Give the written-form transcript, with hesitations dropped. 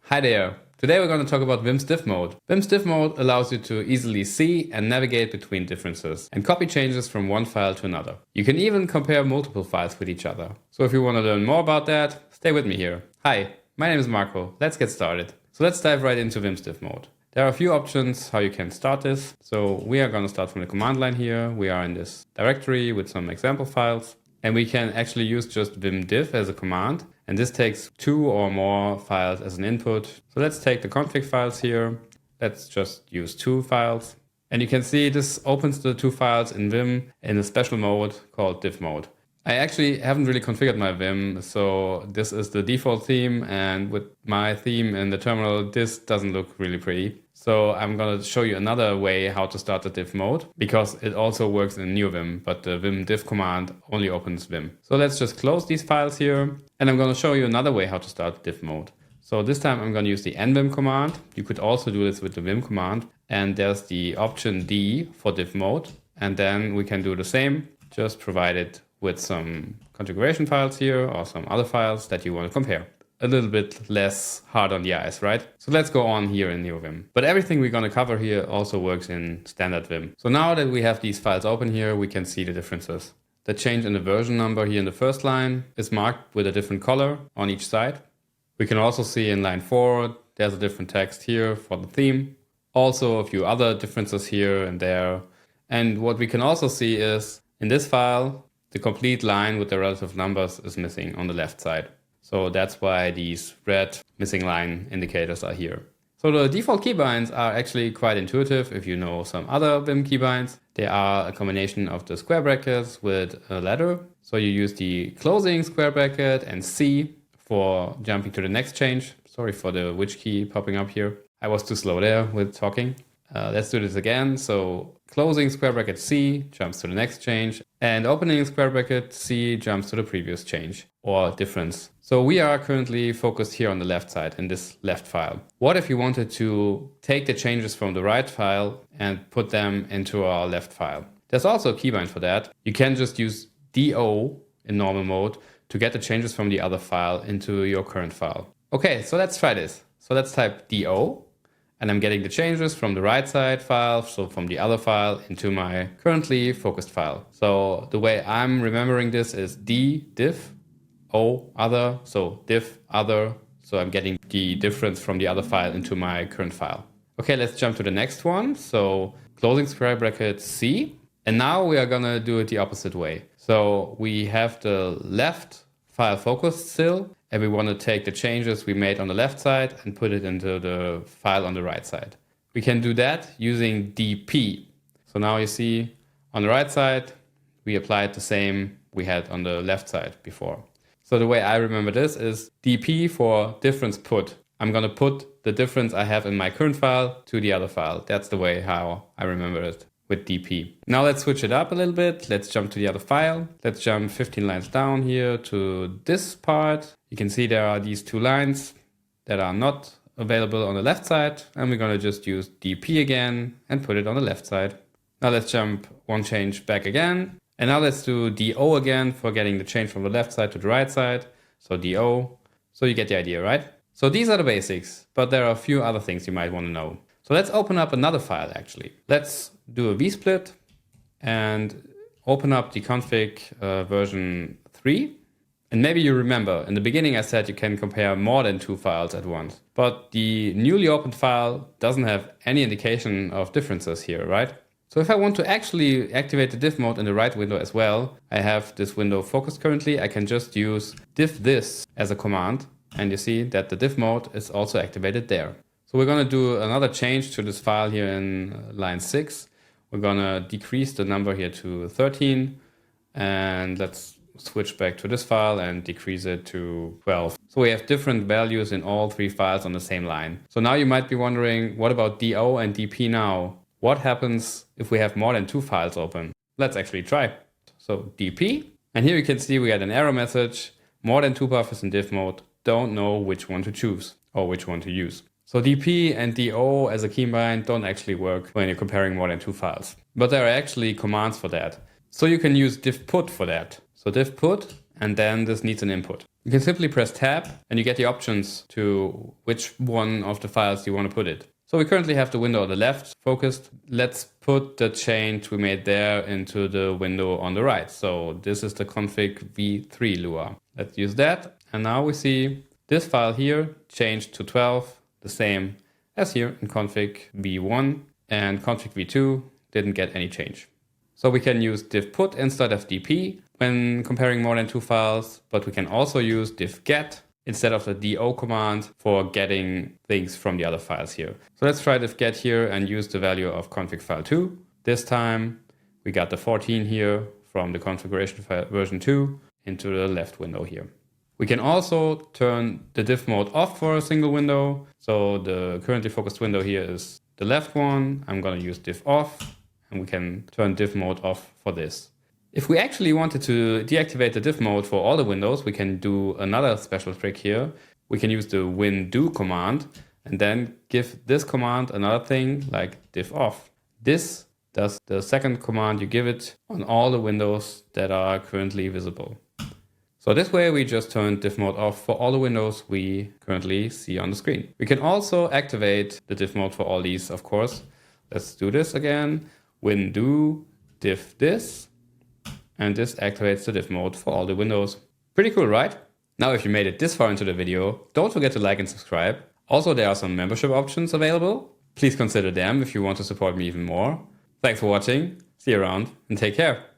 Hi there! Today we're going to talk about Vim's diff mode. Vim's diff mode allows you to easily see and navigate between differences and copy changes from one file to another. You can even compare multiple files with each other. So if you want to learn more about that, stay with me here. Hi, my name is Marco. Let's get started. So let's dive right into Vim's diff mode. There are a few options how you can start this. So we are going to start from the command line here. We are in this directory with some example files. And we can actually use just vim diff as a command. And this takes 2 or more files as an input. So let's take the config files here. Let's just use 2 files. And you can see this opens the 2 files in Vim in a special mode called diff mode. I actually haven't really configured my Vim, so this is the default theme, and with my theme in the terminal, this doesn't look really pretty. So I'm going to show you another way how to start the diff mode, because it also works in neovim, but the vim diff command only opens Vim. So let's just close these files here, and I'm going to show you another way how to start diff mode. So this time I'm going to use the nvim command. You could also do this with the vim command, and there's the option D for diff mode, and then we can do the same, just provide it with some configuration files here or some other files that you want to compare. A little bit less hard on the eyes, right? So let's go on here in neovim. But everything we're going to cover here also works in standard Vim. So now that we have these files open here, we can see the differences. The change in the version number here in the first line is marked with a different color on each side. We can also see in line 4, there's a different text here for the theme. Also a few other differences here and there. And what we can also see is in this file, the complete line with the relative numbers is missing on the left side. So that's why these red missing line indicators are here. So the default keybinds are actually quite intuitive if you know some other Vim keybinds. They are a combination of the square brackets with a letter. So you use the closing square bracket and C for jumping to the next change. Sorry for the which key popping up here. I was too slow there with talking. Let's do this again. So closing square bracket C jumps to the next change, and opening square bracket C jumps to the previous change or difference. So we are currently focused here on the left side in this left file. What if you wanted to take the changes from the right file and put them into our left file? There's also a keybind for that. You can just use DO in normal mode to get the changes from the other file into your current file. Okay, so let's try this. So let's type DO. And I'm getting the changes from the right side file, so from the other file, into my currently focused file. So the way I'm remembering this is D, diff, O, other, so diff, other. So I'm getting the difference from the other file into my current file. Okay, let's jump to the next one. So closing square bracket C. And now we are gonna do it the opposite way. So we have the left file focused still, and we want to take the changes we made on the left side and put it into the file on the right side. We can do that using DP. So now you see on the right side, we applied the same we had on the left side before. So the way I remember this is DP for difference put. I'm going to put the difference I have in my current file to the other file. That's the way how I remember it with DP. Now let's switch it up a little bit. Let's jump to the other file. Let's jump 15 lines down here to this part. You can see there are these 2 lines that are not available on the left side, and we're going to just use DP again and put it on the left side. Now let's jump 1 change back again. And now let's do DO again for getting the change from the left side to the right side. So DO. So you get the idea, right? So these are the basics, but there are a few other things you might want to know. So let's open up another file actually. Let's do a vsplit and open up the config version 3. And maybe you remember, in the beginning I said you can compare more than 2 files at once. But the newly opened file doesn't have any indication of differences here, right? So if I want to actually activate the diff mode in the right window as well, I have this window focused currently, I can just use diff this as a command. And you see that the diff mode is also activated there. So we're going to do another change to this file here in line 6. We're going to decrease the number here to 13. And let's switch back to this file and decrease it to 12. So we have different values in all 3 files on the same line. So now you might be wondering, what about DO and DP now? What happens if we have more than 2 files open? Let's actually try. So DP. And here you can see we had an error message. More than 2 buffers in diff mode. Don't know which one to choose or which one to use. So DP and DO as a keybind don't actually work when you're comparing more than 2 files. But there are actually commands for that. So you can use diff put for that. So diff put, and then this needs an input. You can simply press tab and you get the options to which one of the files you want to put it. So we currently have the window on the left focused. Let's put the change we made there into the window on the right. So this is the config v3 Lua. Let's use that. And now we see this file here changed to 12, the same as here in config v1, and config v2 didn't get any change. So we can use diff put instead of dp when comparing more than two files, but we can also use diff get instead of the do command for getting things from the other files here. So let's try diff get here and use the value of config file 2. This time we got the 14 here from the configuration file version 2 into the left window here. We can also turn the diff mode off for a single window. So the currently focused window here is the left one. I'm going to use diff off, and we can turn diff mode off for this. If we actually wanted to deactivate the diff mode for all the windows, we can do another special trick here. We can use the win do command and then give this command another thing like diff off. This does the second command you give it on all the windows that are currently visible. So this way we just turn diff mode off for all the windows we currently see on the screen. We can also activate the diff mode for all these, of course. Let's do this again. Win do diff this. And this activates the diff mode for all the windows. Pretty cool, right? Now, if you made it this far into the video, don't forget to like and subscribe. Also, there are some membership options available. Please consider them if you want to support me even more. Thanks for watching, see you around, and take care.